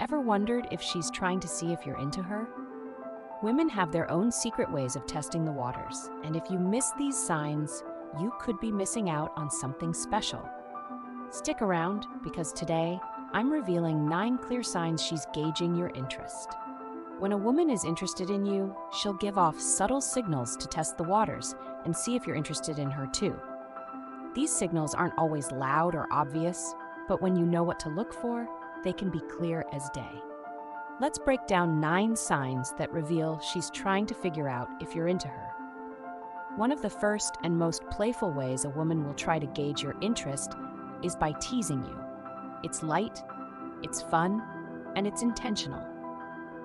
Ever wondered if she's trying to see if you're into her? Women have their own secret ways of testing the waters, and if you miss these signs, you could be missing out on something special. Stick around, because today, I'm revealing 9 clear signs she's gauging your interest. When a woman is interested in you, she'll give off subtle signals to test the waters and see if you're interested in her too. These signals aren't always loud or obvious, but when you know what to look for, they can be clear as day. Let's break down 9 signs that reveal she's trying to figure out if you're into her. One of the first and most playful ways a woman will try to gauge your interest is by teasing you. It's light, it's fun, and it's intentional.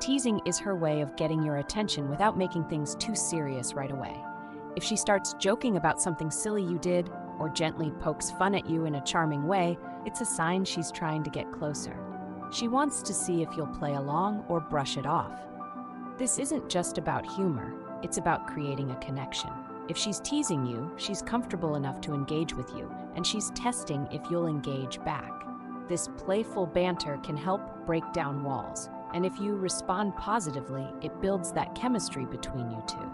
Teasing is her way of getting your attention without making things too serious right away. If she starts joking about something silly you did, or gently pokes fun at you in a charming way, it's a sign she's trying to get closer. She wants to see if you'll play along or brush it off. This isn't just about humor, it's about creating a connection. If she's teasing you, she's comfortable enough to engage with you, and she's testing if you'll engage back. This playful banter can help break down walls, and if you respond positively, it builds that chemistry between you two.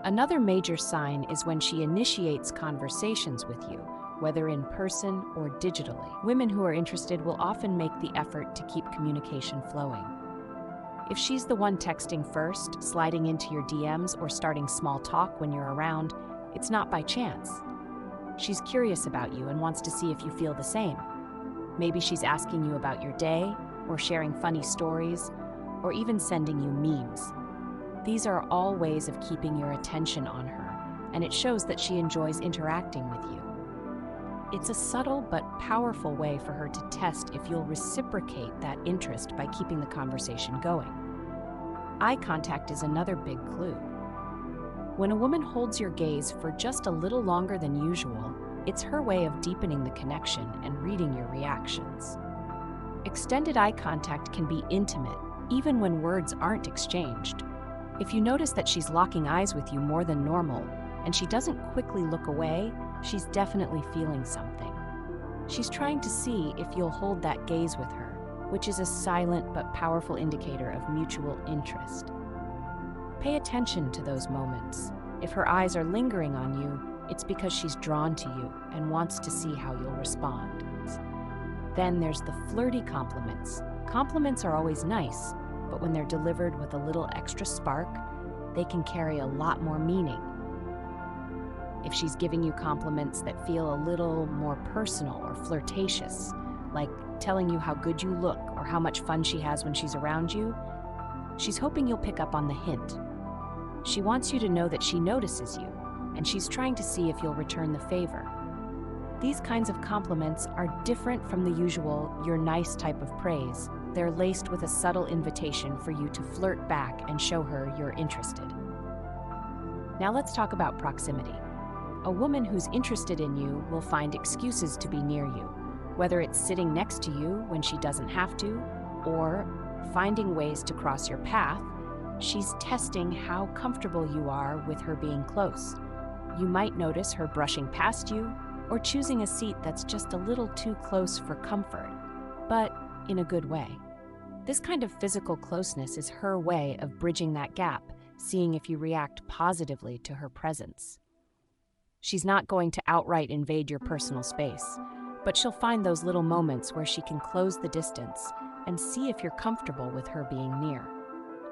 Another major sign is when she initiates conversations with you, whether in person or digitally. Women who are interested will often make the effort to keep communication flowing. If she's the one texting first, sliding into your DMs, or starting small talk when you're around, it's not by chance. She's curious about you and wants to see if you feel the same. Maybe she's asking you about your day, or sharing funny stories, or even sending you memes. These are all ways of keeping your attention on her, and it shows that she enjoys interacting with you. It's a subtle but powerful way for her to test if you'll reciprocate that interest by keeping the conversation going. Eye contact is another big clue. When a woman holds your gaze for just a little longer than usual, it's her way of deepening the connection and reading your reactions. Extended eye contact can be intimate, even when words aren't exchanged. If you notice that she's locking eyes with you more than normal, and she doesn't quickly look away, she's definitely feeling something. She's trying to see if you'll hold that gaze with her, which is a silent but powerful indicator of mutual interest. Pay attention to those moments. If her eyes are lingering on you, it's because she's drawn to you and wants to see how you'll respond. Then there's the flirty compliments. Compliments are always nice, but when they're delivered with a little extra spark, they can carry a lot more meaning. If she's giving you compliments that feel a little more personal or flirtatious, like telling you how good you look or how much fun she has when she's around you, she's hoping you'll pick up on the hint. She wants you to know that she notices you, and she's trying to see if you'll return the favor. These kinds of compliments are different from the usual "you're nice" type of praise. They're laced with a subtle invitation for you to flirt back and show her you're interested. Now let's talk about proximity. A woman who's interested in you will find excuses to be near you, whether it's sitting next to you when she doesn't have to, or finding ways to cross your path. She's testing how comfortable you are with her being close. You might notice her brushing past you, or choosing a seat that's just a little too close for comfort, but in a good way. This kind of physical closeness is her way of bridging that gap, seeing if you react positively to her presence. She's not going to outright invade your personal space, but she'll find those little moments where she can close the distance and see if you're comfortable with her being near.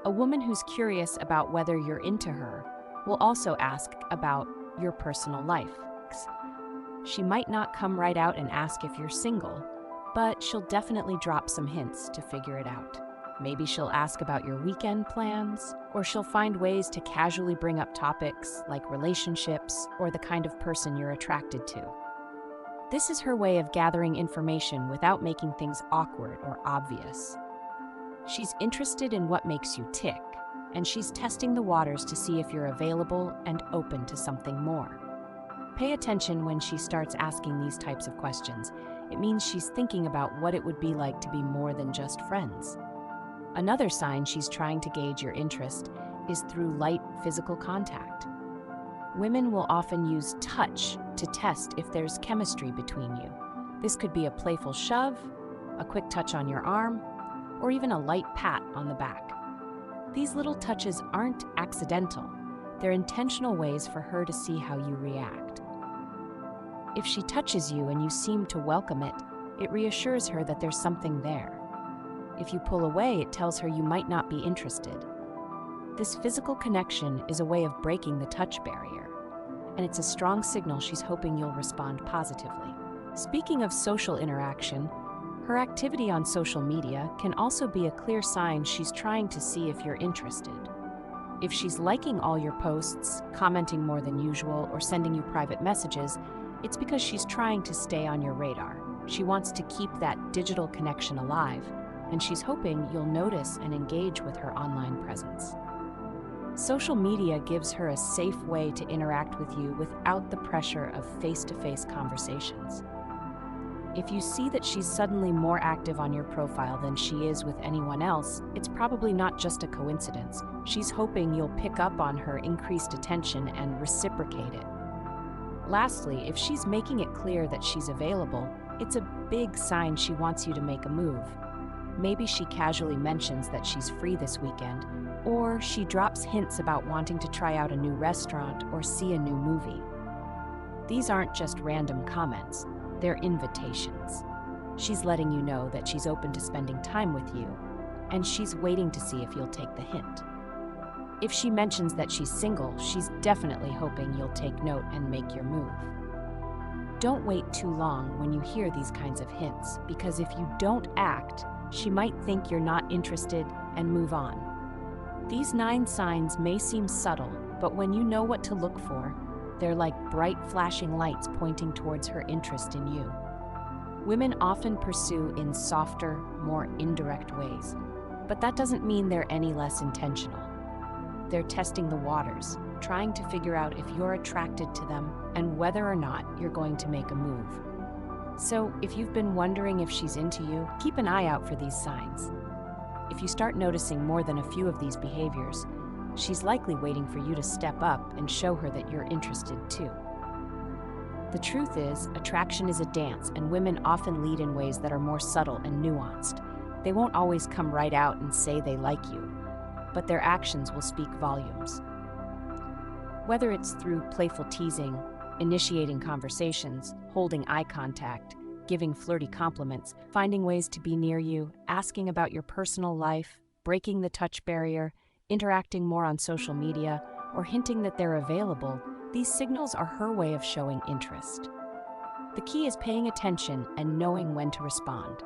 A woman who's curious about whether you're into her will also ask about your personal life. She might not come right out and ask if you're single, but she'll definitely drop some hints to figure it out. Maybe she'll ask about your weekend plans, or she'll find ways to casually bring up topics like relationships or the kind of person you're attracted to. This is her way of gathering information without making things awkward or obvious. She's interested in what makes you tick, and she's testing the waters to see if you're available and open to something more. Pay attention when she starts asking these types of questions. It means she's thinking about what it would be like to be more than just friends. Another sign she's trying to gauge your interest is through light physical contact. Women will often use touch to test if there's chemistry between you. This could be a playful shove, a quick touch on your arm, or even a light pat on the back. These little touches aren't accidental. They're intentional ways for her to see how you react. If she touches you and you seem to welcome it, it reassures her that there's something there. If you pull away, it tells her you might not be interested. This physical connection is a way of breaking the touch barrier, and it's a strong signal she's hoping you'll respond positively. Speaking of social interaction, her activity on social media can also be a clear sign she's trying to see if you're interested. If she's liking all your posts, commenting more than usual, or sending you private messages, it's because she's trying to stay on your radar. She wants to keep that digital connection alive, and she's hoping you'll notice and engage with her online presence. Social media gives her a safe way to interact with you without the pressure of face-to-face conversations. If you see that she's suddenly more active on your profile than she is with anyone else, it's probably not just a coincidence. She's hoping you'll pick up on her increased attention and reciprocate it. Lastly, if she's making it clear that she's available, it's a big sign she wants you to make a move. Maybe she casually mentions that she's free this weekend, or she drops hints about wanting to try out a new restaurant or see a new movie. These aren't just random comments, they're invitations. She's letting you know that she's open to spending time with you, and she's waiting to see if you'll take the hint. If she mentions that she's single, she's definitely hoping you'll take note and make your move. Don't wait too long when you hear these kinds of hints, because if you don't act, she might think you're not interested and move on. These 9 signs may seem subtle, but when you know what to look for, they're like bright flashing lights pointing towards her interest in you. Women often pursue in softer, more indirect ways, but that doesn't mean they're any less intentional. They're testing the waters, trying to figure out if you're attracted to them and whether or not you're going to make a move. So, if you've been wondering if she's into you, keep an eye out for these signs. If you start noticing more than a few of these behaviors, she's likely waiting for you to step up and show her that you're interested too. The truth is, attraction is a dance, and women often lead in ways that are more subtle and nuanced. They won't always come right out and say they like you, but their actions will speak volumes. Whether it's through playful teasing, initiating conversations, holding eye contact, giving flirty compliments, finding ways to be near you, asking about your personal life, breaking the touch barrier, interacting more on social media, or hinting that they're available, these signals are her way of showing interest. The key is paying attention and knowing when to respond.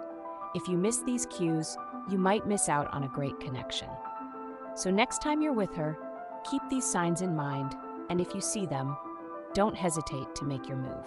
If you miss these cues, you might miss out on a great connection. So next time you're with her, keep these signs in mind, and if you see them, don't hesitate to make your move.